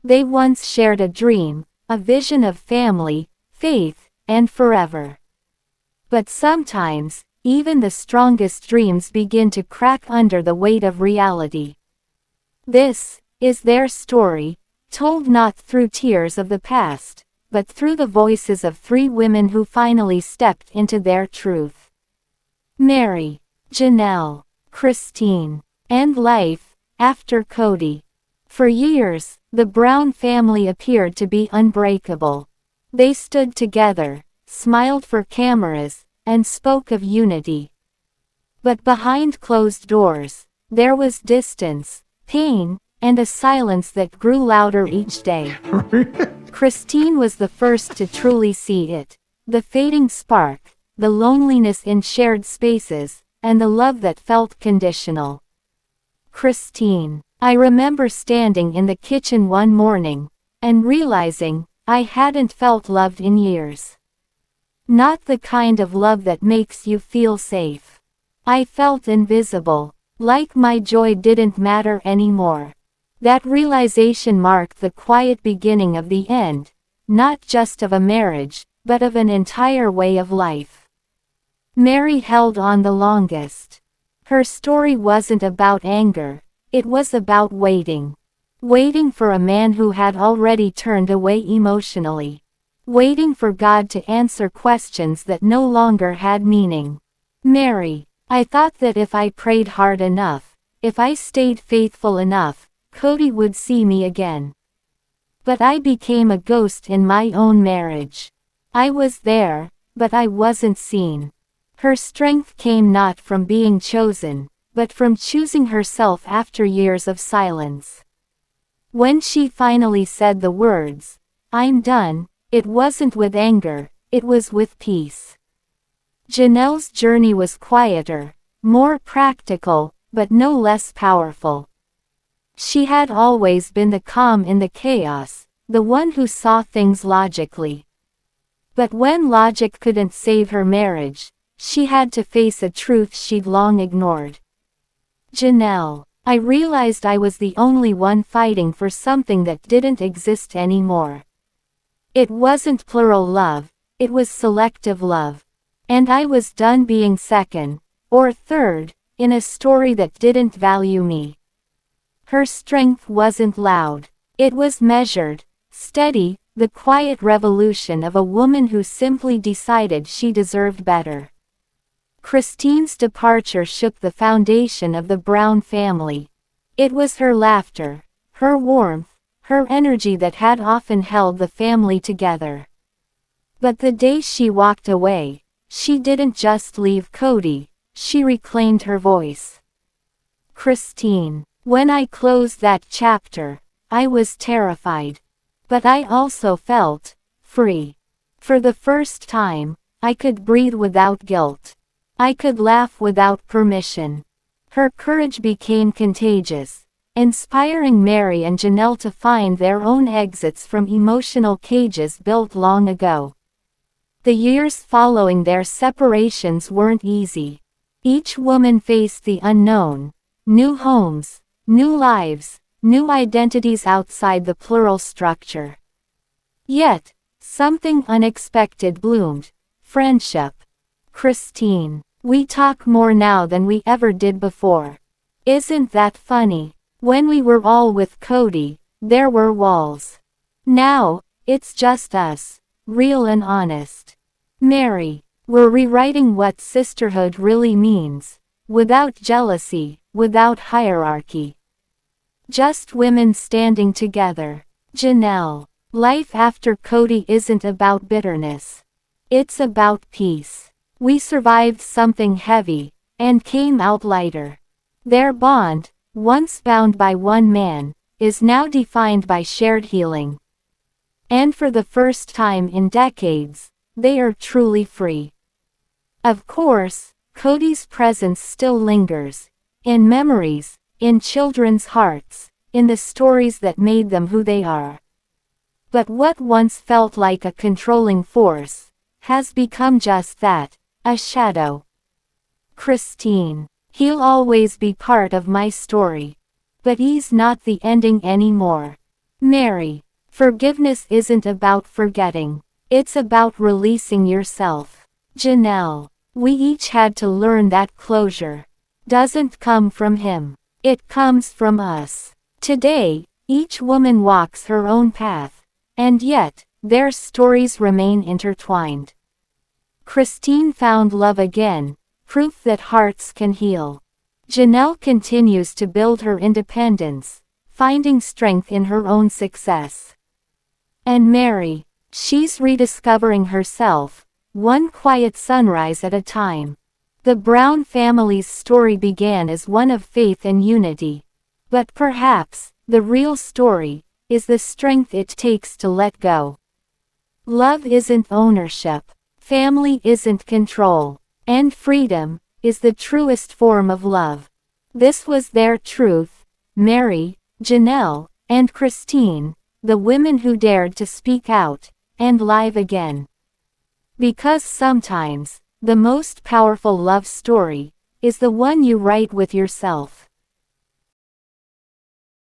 They once shared a dream, a vision of family, faith, and forever. But sometimes, even the strongest dreams begin to crack under the weight of reality. This is their story, told not through tears of the past, but through the voices of three women who finally stepped into their truth. Meri, Janelle, Christine, and life after Kody. For years, the Brown family appeared to be unbreakable. They stood together, smiled for cameras, and spoke of unity. But behind closed doors, there was distance, pain, and a silence that grew louder each day. Christine was the first to truly see it. The fading spark, the loneliness in shared spaces, and the love that felt conditional. Christine, I remember standing in the kitchen one morning, and realizing I hadn't felt loved in years. Not the kind of love that makes you feel safe. I felt invisible, like my joy didn't matter anymore. That realization marked the quiet beginning of the end, not just of a marriage, but of an entire way of life. Meri held on the longest. Her story wasn't about anger, it was about waiting. Waiting for a man who had already turned away emotionally. Waiting for God to answer questions that no longer had meaning. Meri, I thought that if I prayed hard enough, if I stayed faithful enough, Kody would see me again. But I became a ghost in my own marriage. I was there, but I wasn't seen. Her strength came not from being chosen, but from choosing herself after years of silence. When she finally said the words, "I'm done," it wasn't with anger, it was with peace. Janelle's journey was quieter, more practical, but no less powerful. She had always been the calm in the chaos, the one who saw things logically. But when logic couldn't save her marriage, she had to face a truth she'd long ignored. Janelle, I realized I was the only one fighting for something that didn't exist anymore. It wasn't plural love, it was selective love. And I was done being second, or third, in a story that didn't value me. Her strength wasn't loud. It was measured, steady, the quiet revolution of a woman who simply decided she deserved better. Christine's departure shook the foundation of the Brown family. It was her laughter, her warmth, her energy that had often held the family together. But the day she walked away, she didn't just leave Kody, she reclaimed her voice. Christine, when I closed that chapter, I was terrified. But I also felt free. For the first time, I could breathe without guilt. I could laugh without permission. Her courage became contagious, inspiring Meri and Janelle to find their own exits from emotional cages built long ago. The years following their separations weren't easy. Each woman faced the unknown, new homes, new lives, new identities outside the plural structure. Yet, something unexpected bloomed: friendship. Christine, we talk more now than we ever did before. Isn't that funny? When we were all with Kody, there were walls. Now, it's just us, real and honest. Meri, we're rewriting what sisterhood really means, without jealousy, without hierarchy. Just women standing together. Janelle, life after Kody isn't about bitterness. It's about peace. We survived something heavy, and came out lighter. Their bond, once bound by one man, is now defined by shared healing. And for the first time in decades, they are truly free. Of course, Kody's presence still lingers, in memories, in children's hearts, in the stories that made them who they are. But what once felt like a controlling force, has become just that, a shadow. Christine, he'll always be part of my story. But he's not the ending anymore. Meri. Forgiveness isn't about forgetting. It's about releasing yourself. Janelle. We each had to learn that closure doesn't come from him. It comes from us. Today, each woman walks her own path, and yet, their stories remain intertwined. Christine found love again, proof that hearts can heal. Janelle continues to build her independence, finding strength in her own success. And Meri, she's rediscovering herself, one quiet sunrise at a time. The Brown family's story began as one of faith and unity. But perhaps, the real story, is the strength it takes to let go. Love isn't ownership. Family isn't control. And freedom, is the truest form of love. This was their truth, Meri, Janelle, and Christine, the women who dared to speak out, and live again. Because sometimes, the most powerful love story, is the one you write with yourself.